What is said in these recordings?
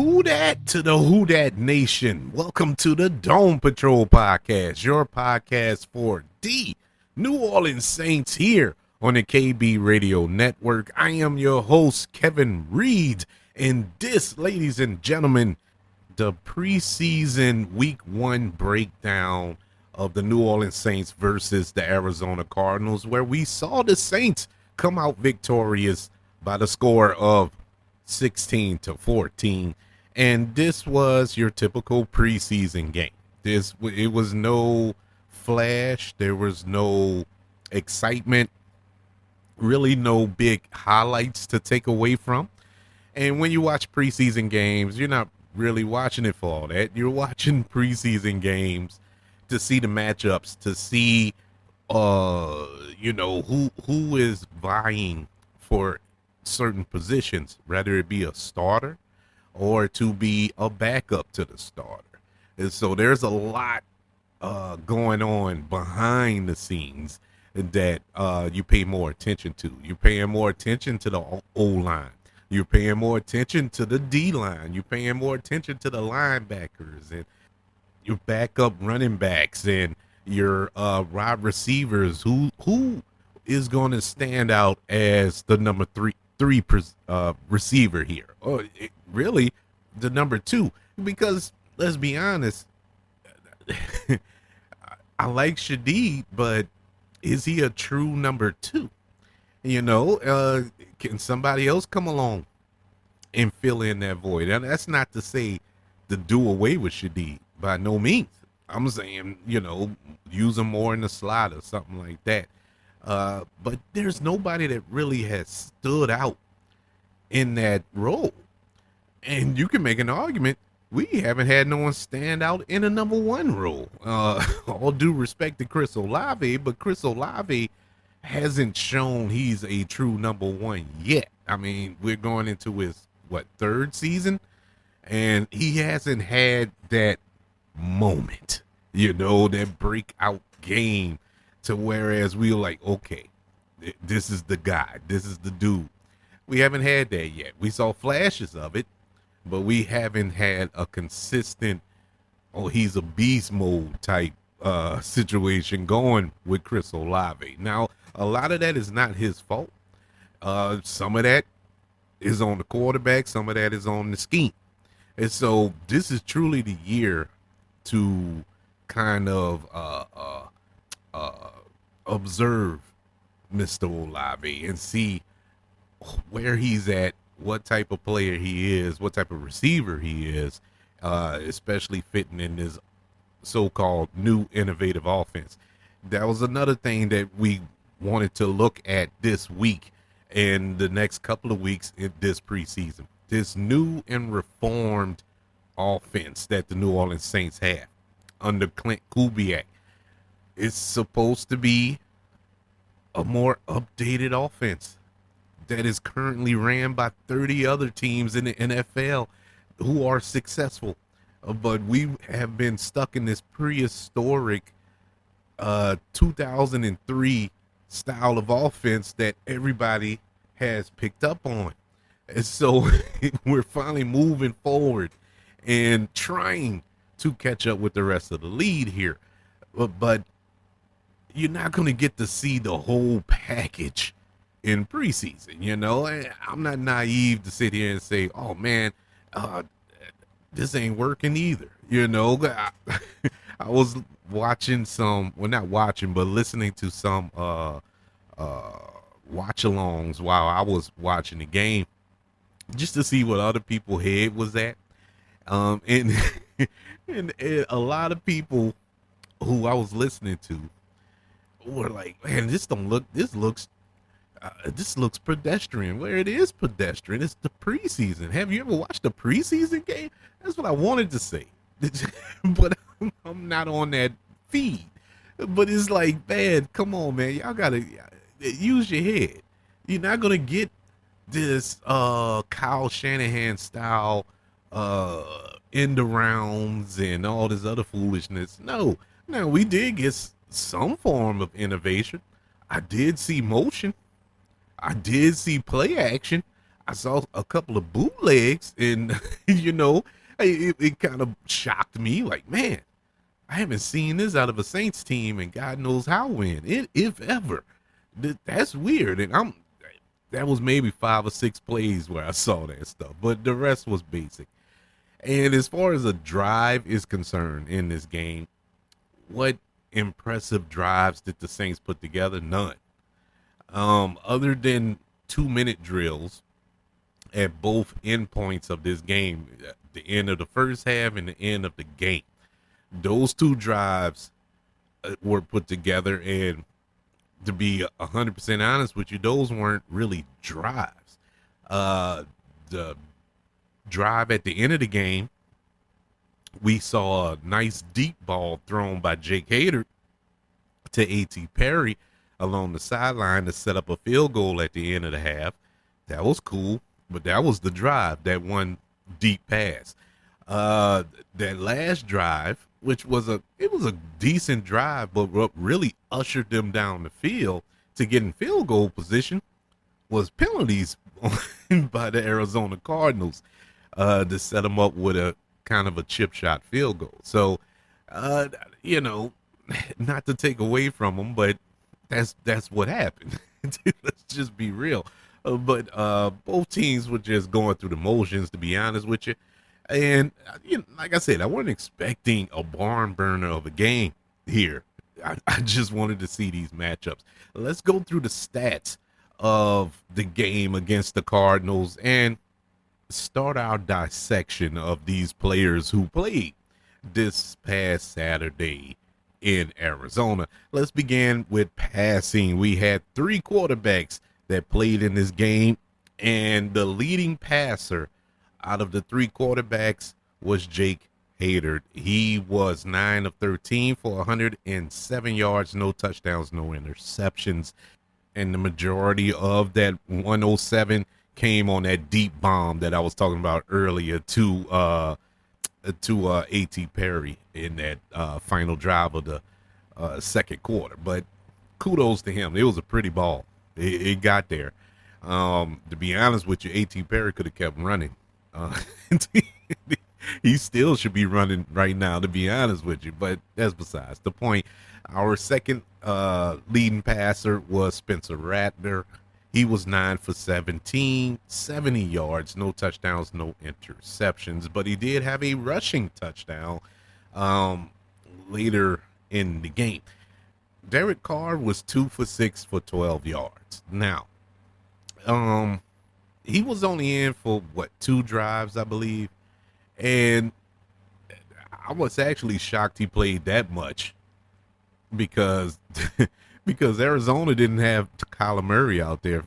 Who dat to the Who Dat Nation? Welcome to the Dome Patrol Podcast, your podcast for the New Orleans Saints here on the KB Radio Network. I am your host, Kevin Reed, and this, ladies and gentlemen, the preseason Week 1 breakdown of the New Orleans Saints versus the Arizona Cardinals, where we saw the Saints come out victorious by the score of 16-14. And this was your typical preseason game. It was no flash. There was no excitement, really no big highlights to take away from. And when you watch preseason games, you're not really watching it for all that. You're watching preseason games to see the matchups, to see who is vying for certain positions, whether it be a starter or to be a backup to the starter. And so there's a lot going on behind the scenes that you pay more attention to. You're paying more attention to the O-line. You're paying more attention to the D-line. You're paying more attention to the linebackers and your backup running backs and your wide receivers. Who is going to stand out as the number three receiver here? Really the number two, because let's be honest, I like Shadeed, but is he a true number two? Can somebody else come along and fill in that void? And that's not to say to do away with Shadeed, by no means. I'm saying, use him more in the slot or something like that. But there's nobody that really has stood out in that role. And you can make an argument, we haven't had no one stand out in a number one role. All due respect to Chris Olave, but Chris Olave hasn't shown he's a true number one yet. I mean, we're going into his, third season? And he hasn't had that moment, that breakout game to whereas we were like, okay, this is the guy. This is the dude. We haven't had that yet. We saw flashes of it, but we haven't had a consistent, he's a beast mode type situation going with Chris Olave. Now, a lot of that is not his fault. Some of that is on the quarterback. Some of that is on the scheme. And so this is truly the year to kind of observe Mr. Olave and see where he's at, what type of player he is, what type of receiver he is, especially fitting in this so-called new innovative offense. That was another thing that we wanted to look at this week and the next couple of weeks in this preseason. This new and reformed offense that the New Orleans Saints have under Clint Kubiak is supposed to be a more updated offense that is currently ran by 30 other teams in the NFL who are successful. But we have been stuck in this prehistoric 2003 style of offense that everybody has picked up on. And so we're finally moving forward and trying to catch up with the rest of the lead here. But you're not going to get to see the whole package in preseason. I'm not naive to sit here and say, oh man, this ain't working either. I was watching not watching, but listening to some watch-alongs while I was watching the game, just to see what other people's head was at. And a lot of people who I was listening to were like, man, this looks pedestrian. Where it is pedestrian, it's the preseason. Have you ever watched a preseason game? That's what I wanted to say. But I'm not on that feed. But it's like, man, come on, man. Y'all got to use your head. You're not going to get this Kyle Shanahan style end arounds and all this other foolishness. No. Now, we did get some form of innovation. I did see motion. I did see play action. I saw a couple of bootlegs, and you know, it kind of shocked me. Like, man, I haven't seen this out of a Saints team, and God knows how when, if ever. That's weird, and that was maybe 5 or 6 plays where I saw that stuff, but the rest was basic. And as far as a drive is concerned in this game, what impressive drives did the Saints put together? None. Other than 2-minute drills at both endpoints of this game, the end of the first half and the end of the game. Those two drives were put together, and to be 100% honest with you, those weren't really drives. The drive at the end of the game, we saw a nice deep ball thrown by Jake Hader to A.T. Perry along the sideline to set up a field goal at the end of the half. That was cool, but that was the drive, that one deep pass. That last drive, which was a decent drive, but what really ushered them down the field to get in field goal position was penalties by the Arizona Cardinals to set them up with a kind of a chip shot field goal. So, you know, not to take away from them, but that's what happened. Let's just be real. But both teams were just going through the motions, to be honest with you. And you know, like I said, I wasn't expecting a barn burner of a game here. I just wanted to see these matchups. Let's go through the stats of the game against the Cardinals and start our dissection of these players who played this past Saturday in Arizona. Let's begin with passing. We had 3 quarterbacks that played in this game, and the leading passer out of the 3 quarterbacks was Jake Hader. He was 9 of 13 for 107 yards, no touchdowns, no interceptions. And the majority of that 107 came on that deep bomb that I was talking about earlier to A.T. Perry in that final drive of the second quarter. But kudos to him. It was a pretty ball. It got there. To be honest with you, A.T. Perry could have kept running. He still should be running right now, to be honest with you, but that's besides the point. Our second leading passer was Spencer Rattler. He was 9 for 17, 70 yards, no touchdowns, no interceptions, but he did have a rushing touchdown later in the game. Derek Carr was 2 for 6 for 12 yards. Now, he was only in for 2 drives, I believe, and I was actually shocked he played that much because because Arizona didn't have Kyler Murray out there.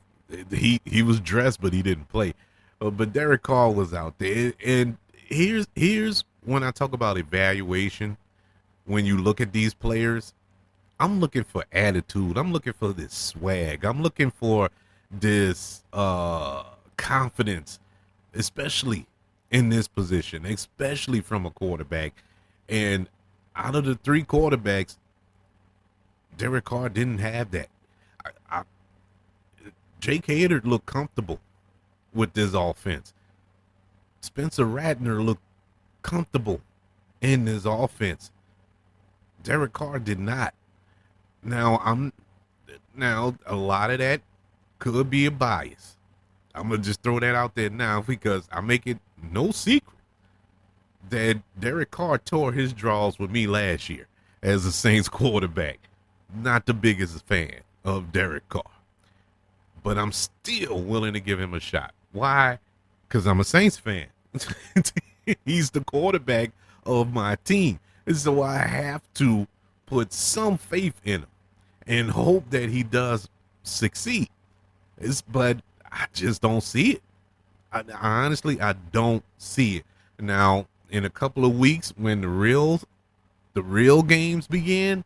He was dressed, but he didn't play. But Derek Carr was out there, and here's when I talk about evaluation. When you look at these players, I'm looking for attitude. I'm looking for this swag. I'm looking for this confidence, especially in this position, especially from a quarterback. And out of the 3 quarterbacks, Derek Carr didn't have that. Jake Hader looked comfortable with this offense. Spencer Rattler looked comfortable in this offense. Derek Carr did not. Now a lot of that could be a bias. I'm gonna just throw that out there now because I make it no secret that Derek Carr tore his draws with me last year as a Saints quarterback. Not the biggest fan of Derek Carr, but I'm still willing to give him a shot. Why? Because I'm a Saints fan. He's the quarterback of my team, and so I have to put some faith in him and hope that he does succeed. But I just don't see it. I honestly don't see it. Now, in a couple of weeks, when the real games begin,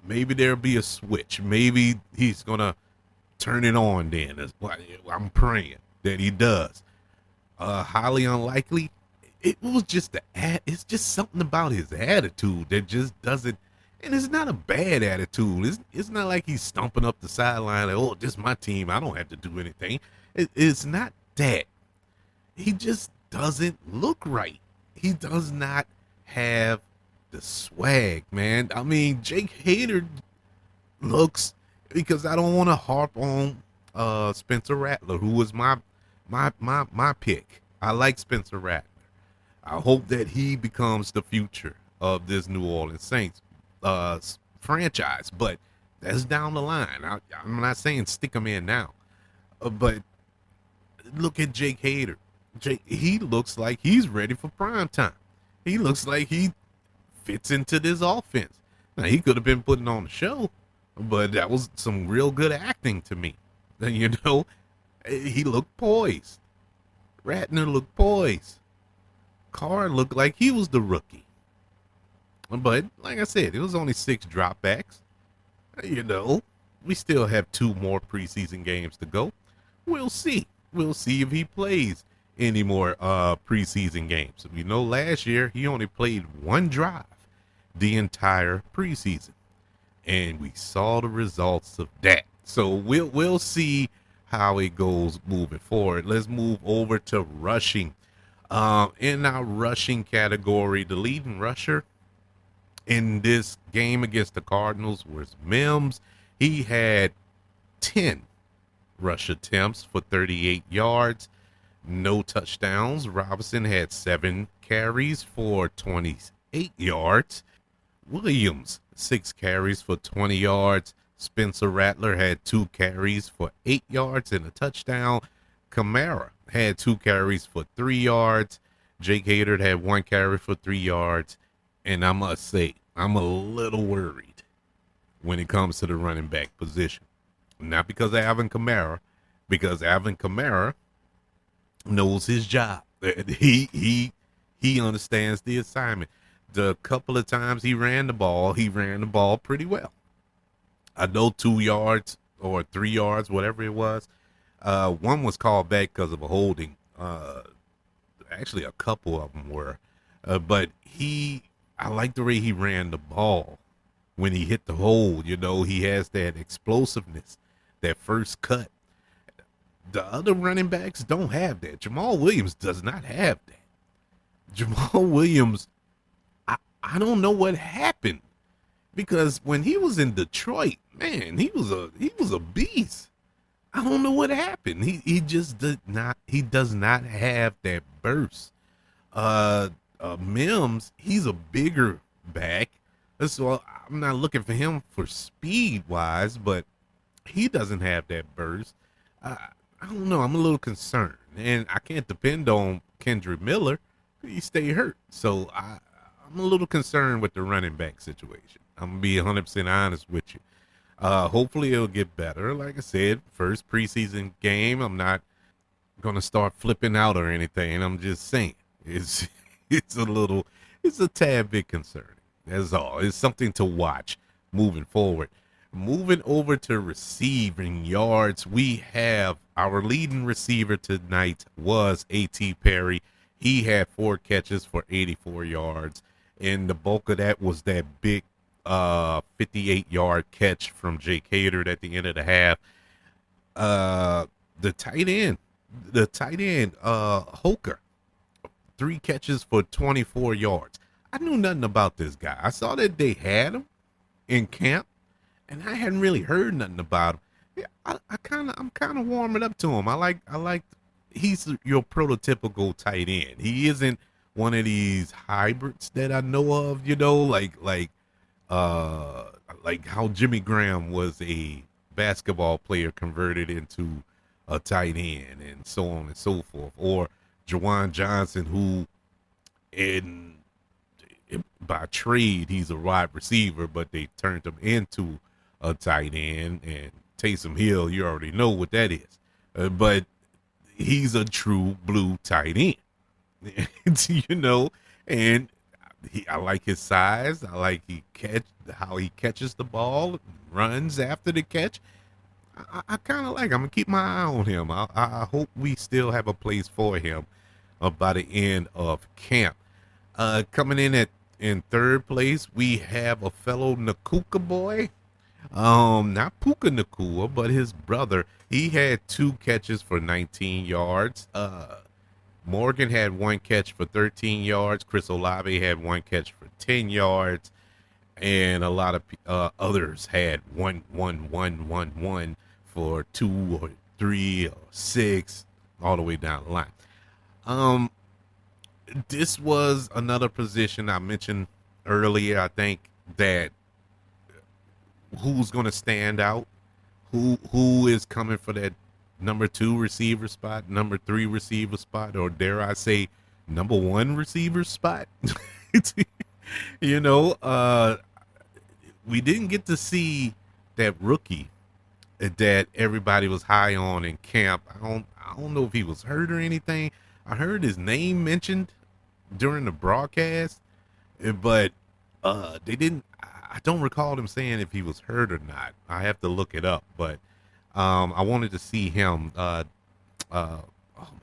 maybe there'll be a switch. Maybe he's gonna turn it on then. I'm praying that he does. Highly unlikely. It was just it's just something about his attitude that just doesn't. And it's not a bad attitude. It's not like he's stomping up the sideline like, oh, this is my team. I don't have to do anything. It's not that. He just doesn't look right. He does not have the swag, man. I mean, Jake Hader looks, because I don't want to harp on Spencer Rattler, who was my pick. I like Spencer Rattler. I hope that he becomes the future of this New Orleans Saints franchise, but that's down the line. I'm not saying stick him in now, but look at Jake Hader. He looks like he's ready for prime time. He looks like he fits into this offense. Now, he could have been putting on a show, but that was some real good acting to me. You know, he looked poised. Ratner looked poised. Carr looked like he was the rookie. But like I said, it was only 6 dropbacks. You know, we still have 2 more preseason games to go. We'll see. We'll see if he plays any more preseason games. We know last year he only played 1 drive the entire preseason, and we saw the results of that. So we'll see how it goes moving forward. Let's move over to rushing. In our rushing category, the leading rusher in this game against the Cardinals was Mims. He had 10 rush attempts for 38 yards, no touchdowns. Robinson had 7 carries for 28 yards. Williams, 6 carries for 20 yards. Spencer Rattler had 2 carries for 8 yards and a touchdown. Kamara had 2 carries for 3 yards. Jake Hader had 1 carry for 3 yards. And I must say, I'm a little worried when it comes to the running back position. Not because of Alvin Kamara, because Alvin Kamara knows his job. He understands the assignment. The couple of times he ran the ball pretty well. I know 2 yards or 3 yards, whatever it was. One was called back because of a holding. Actually, a couple of them were. But I like the way he ran the ball when he hit the hole. You know, he has that explosiveness, that first cut. The other running backs don't have that. Jamal Williams does not have that. Jamal Williams, I don't know what happened, because when he was in Detroit, man, he was a beast. I don't know what happened. He just does not have that burst. Mims, he's a bigger back, so I'm not looking for him for speed wise, but he doesn't have that burst. I don't know. I'm a little concerned, and I can't depend on Kendrick Miller. He stay hurt, so I'm a little concerned with the running back situation. I'm gonna be 100% honest with you. Hopefully it'll get better. Like I said, first preseason game. I'm not gonna start flipping out or anything. I'm just saying it's it's a tad bit concerning. That's all. It's something to watch moving forward. Moving over to receiving yards, we have our leading receiver tonight was A.T. Perry. He had 4 catches for 84 yards, and the bulk of that was that big 58-yard catch from Jake Hader at the end of the half. The tight end, Holker, 3 catches for 24 yards. I knew nothing about this guy. I saw that they had him in camp, and I hadn't really heard nothing about him. Yeah, I'm kind of warming up to him. I like he's your prototypical tight end. He isn't one of these hybrids that I know of, you know, like how Jimmy Graham was a basketball player converted into a tight end, and so on and so forth, or Jawan Johnson, who by trade he's a wide receiver, but they turned him into a tight end. And Taysom Hill, you already know what that is, but he's a true blue tight end. You know, and I like his size. I like how he catches the ball, runs after the catch. I kind of like him. I'm gonna keep my eye on him. I hope we still have a place for him by the end of camp. Coming in in third place, we have a fellow Nakuka boy. Not Puka Nakua, but his brother. He had 2 catches for 19 yards. Morgan had 1 catch for 13 yards. Chris Olave had 1 catch for 10 yards, and a lot of others had one for 2 or 3 or 6, all the way down the line. Um, this was another position I mentioned earlier. I think that who's going to stand out, who is coming for that number 2 receiver spot, number 3 receiver spot, or dare I say, number 1 receiver spot. you know, uh, we didn't get to see that rookie that everybody was high on in camp. I don't know if he was hurt or anything. I heard his name mentioned during the broadcast, but they didn't. I don't recall them saying if he was hurt or not. I have to look it up, but I wanted to see him. Oh my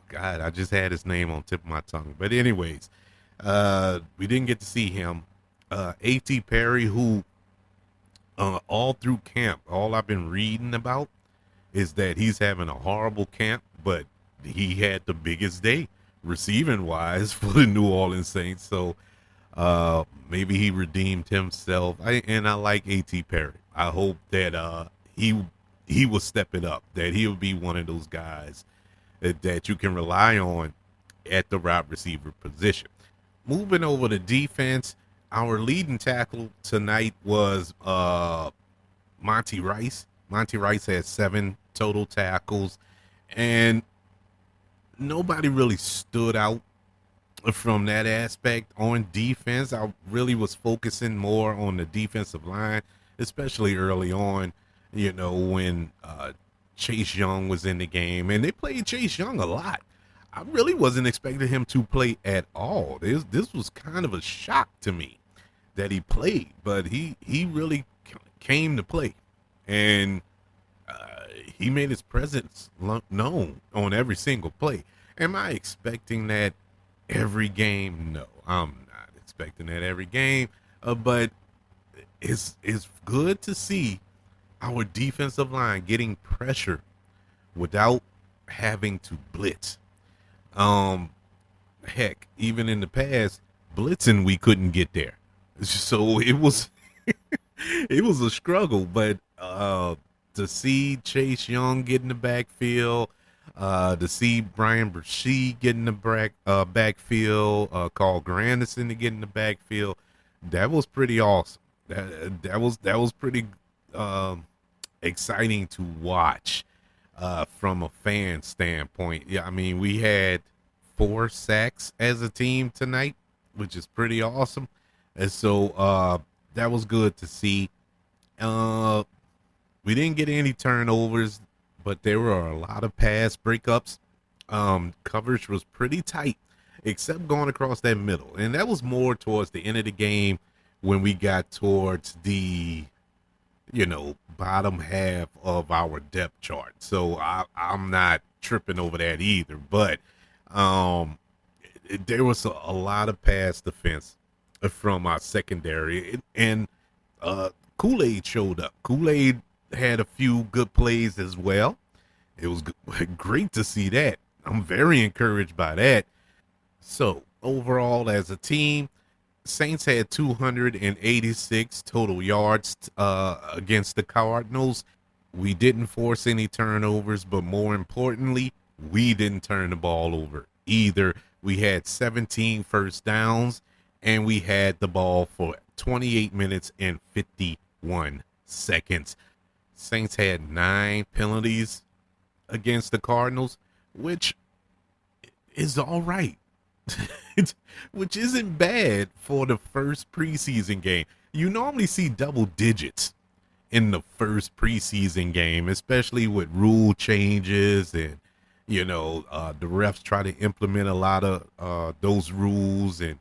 God, I just had his name on the tip of my tongue. But anyways, we didn't get to see him. A.T. Perry, who all through camp, all I've been reading about is that he's having a horrible camp, but he had the biggest day receiving wise for the New Orleans Saints. So maybe he redeemed himself. And I like A.T. Perry. I hope that he will step it up, that he'll be one of those guys that you can rely on at the wide receiver position. Moving over to defense, our leading tackle tonight was Monty Rice. Monty Rice had 7 total tackles, and nobody really stood out from that aspect on defense. I really was focusing more on the defensive line, especially early on, when Chase Young was in the game, and they played Chase Young a lot. I really wasn't expecting him to play at all. This was kind of a shock to me that he played, but he really came to play, and he made his presence known on every single play. Am I expecting that every game? No, I'm not expecting that every game. But it's good to see our defensive line getting pressure without having to blitz. Um, Heck, even in the past, blitzing we couldn't get there, so it was it was a struggle. But to see Chase Young get in the backfield, to see Brian Brasheed get in the backfield, Carl Granderson to get in the backfield, that was pretty awesome. That was pretty exciting to watch from a fan standpoint. Yeah, I mean, we had 4 sacks as a team tonight, which is pretty awesome. And so that was good to see. We didn't get any turnovers, but there were a lot of pass breakups. Coverage was pretty tight, except going across that middle. And that was more towards the end of the game when we got towards the bottom half of our depth chart. So I'm not tripping over that either. But there was a lot of pass defense from our secondary, and Kool-Aid showed up. Kool-Aid had a few good plays as well. It was great to see that. I'm very encouraged by that. So overall, as a team, Saints had 286 total yards against the Cardinals. We didn't force any turnovers, but more importantly, we didn't turn the ball over either. We had 17 first downs, and we had the ball for 28 minutes and 51 seconds. Saints had 9 penalties against the Cardinals, which is all right. Which isn't bad for the first preseason game. You normally see double digits in the first preseason game, especially with rule changes and the refs try to implement a lot of those rules and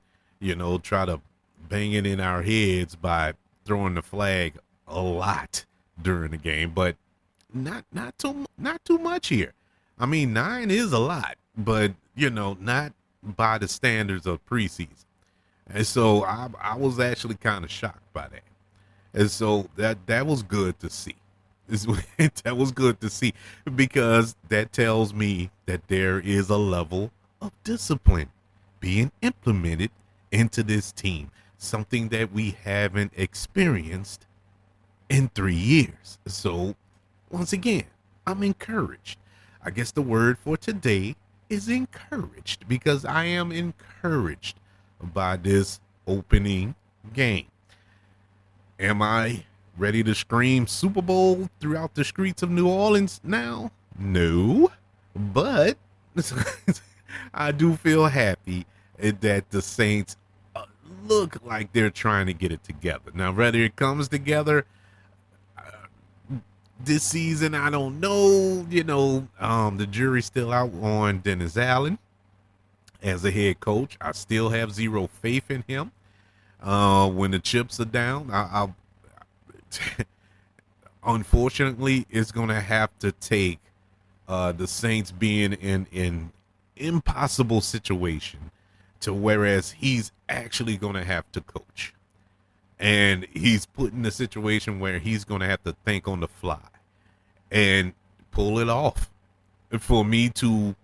try to bang it in our heads by throwing the flag a lot during the game, but not too much here. I mean, 9 is a lot, but not by the standards of preseason. And so I was actually kind of shocked by that. And so that was good to see. That was good to see because that tells me that there is a level of discipline being implemented into this team, something that we haven't experienced in 3 years. So, once again, I'm encouraged. I guess the word for today is encouraged because I am encouraged by this opening game. Am I ready to scream Super Bowl throughout the streets of New Orleans now? No, but I do feel happy that the Saints look like they're trying to get it together. Now, whether it comes together this season, I don't know. The jury's still out on Dennis Allen as a head coach. I still have zero faith in him. When the chips are down, unfortunately, it's going to have to take the Saints being in an impossible situation to whereas he's actually going to have to coach. And he's put in a situation where he's going to have to think on the fly and pull it off for me to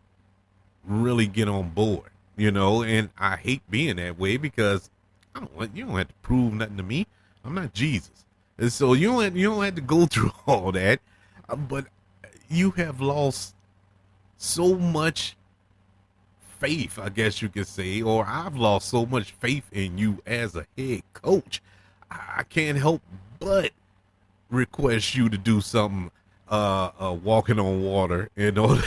really get on board, and I hate being that way because you don't have to prove nothing to me. I'm not Jesus. And so you don't have to go through all that. But you have lost so much faith, I guess you could say, or I've lost so much faith in you as a head coach. I can't help but request you to do something walking on water in order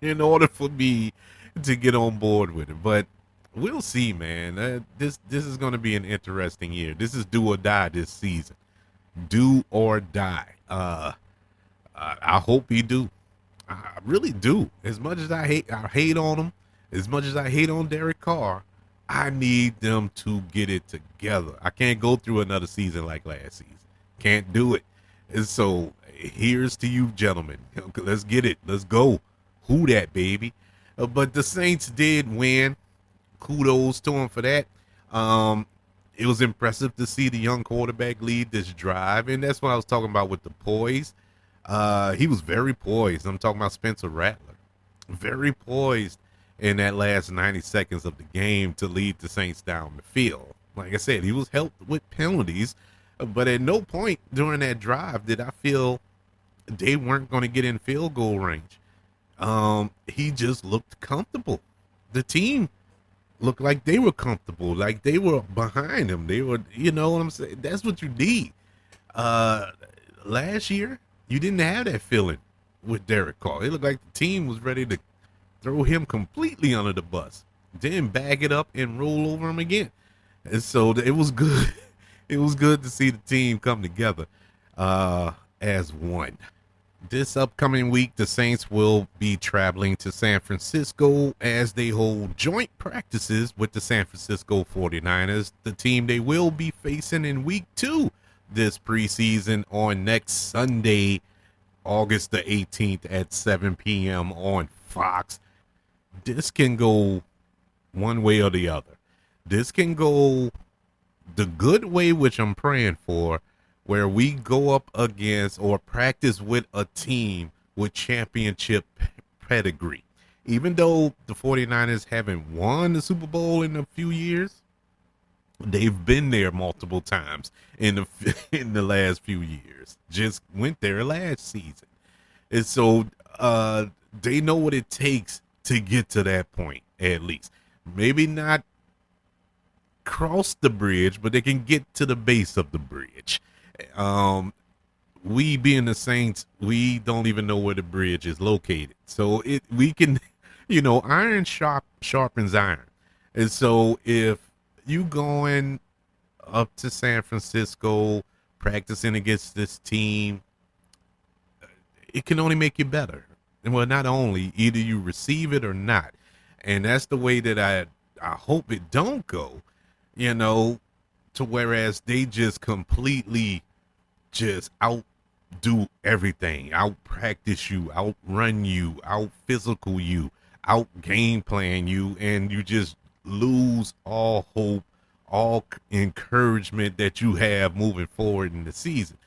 in order for me to get on board with it. But we'll see, man. This is going to be an interesting year. This is do or die this season. Do or die. I hope he do. I really do. As much as I hate on him, as much as I hate on Derek Carr, I need them to get it together. I can't go through another season like last season. Can't do it. And so here's to you, gentlemen. Let's get it. Let's go. Who that, baby? But the Saints did win. Kudos to him for that. It was impressive to see the young quarterback lead this drive, and that's what I was talking about with the poise. He was very poised. I'm talking about Spencer Rattler. Very poised in that last 90 seconds of the game to lead the Saints down the field. Like I said, he was helped with penalties, but at no point during that drive did I feel they weren't going to get in field goal range. He just looked comfortable. The team looked like they were comfortable, like they were behind him. They were, you know what I'm saying? That's what you need. Last year, you didn't have that feeling with Derek Carr. It looked like the team was ready to throw him completely under the bus, then bag it up and roll over him again. And so it was good. It was good to see the team come together as one. This upcoming week, the Saints will be traveling to San Francisco as they hold joint practices with the San Francisco 49ers, the team they will be facing in week 2 this preseason on next Sunday, August the 18th at 7 p.m. on Fox. This can go one way or the other. This can go the good way, which I'm praying for, where we go up against or practice with a team with championship pedigree. Even though the 49ers haven't won the Super Bowl in a few years, they've been there multiple times in the last few years. Just went there last season. And so they know what it takes to get to that point, at least. Maybe not cross the bridge, but they can get to the base of the bridge. We being the Saints, we don't even know where the bridge is located. So we can, iron sharpens iron. And so if you going up to San Francisco practicing against this team, it can only make you better. And well, not only, either you receive it or not. And that's the way that I hope it don't go, to whereas they just completely just outdo everything, out practice you, outrun you, out physical you, out game plan you, and you just lose all hope, all encouragement that you have moving forward in the season.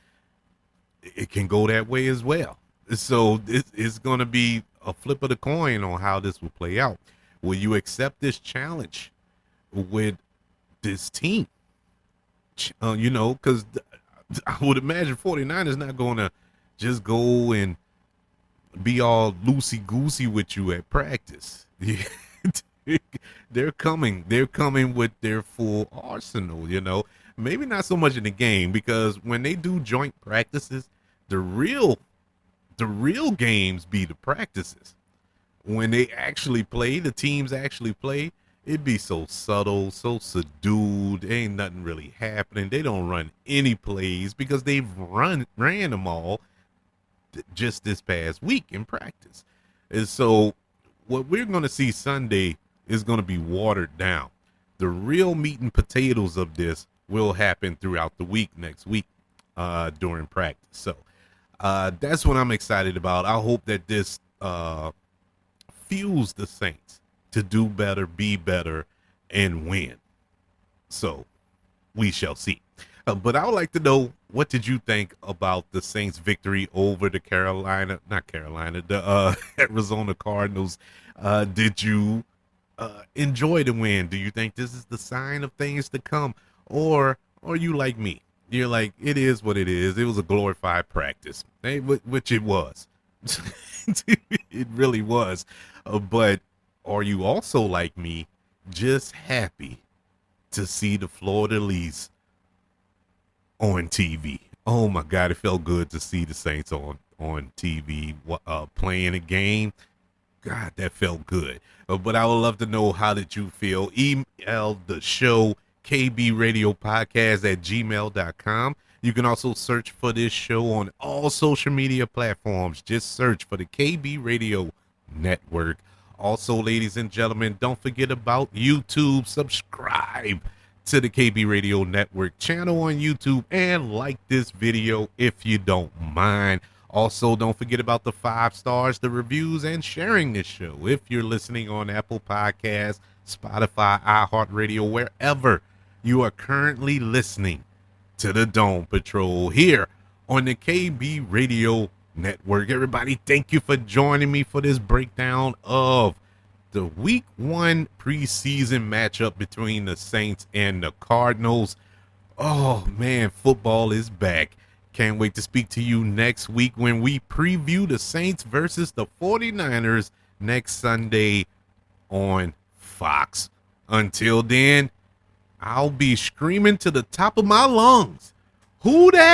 It can go that way as well. So it's going to be a flip of the coin on how this will play out. Will you accept this challenge with this team? Because I would imagine 49ers not going to just go and be all loosey-goosey with you at practice. They're coming with their full arsenal. Maybe not so much in the game, because when they do joint practices, the real games be the practices. When they actually play, the teams actually play, it'd be so subtle, so subdued. Ain't nothing really happening. They don't run any plays because they've ran them all just this past week in practice. And so what we're going to see Sunday is going to be watered down. The real meat and potatoes of this will happen throughout the week next week during practice. So that's what I'm excited about. I hope that this fuels the Saints to do better, be better, and win. So we shall see. But I would like to know, what did you think about the Saints' victory over the Arizona Cardinals? Did you enjoy the win? Do you think this is the sign of things to come? Or are you like me? You're like, it is what it is. It was a glorified practice, which it was. It really was. But are you also like me, just happy to see the Florida Lees on TV? Oh my God, it felt good to see the Saints on TV playing a game. God, that felt good. But I would love to know, how did you feel? Email the show, kbradiopodcast@gmail.com. You can also search for this show on all social media platforms. Just search for the KB Radio Network. Also, ladies and gentlemen, don't forget about YouTube. Subscribe to the KB Radio Network channel on YouTube and like this video if you don't mind. Also, don't forget about the 5 stars, the reviews, and sharing this show. If you're listening on Apple Podcasts, Spotify, iHeartRadio, wherever you are currently listening to the Dome Patrol here on the KB Radio Network. Everybody, thank you for joining me for this breakdown of the Week 1 preseason matchup between the Saints and the Cardinals. Oh, man, football is back. Can't wait to speak to you next week when we preview the Saints versus the 49ers next Sunday on Fox. Until then, I'll be screaming to the top of my lungs, who that?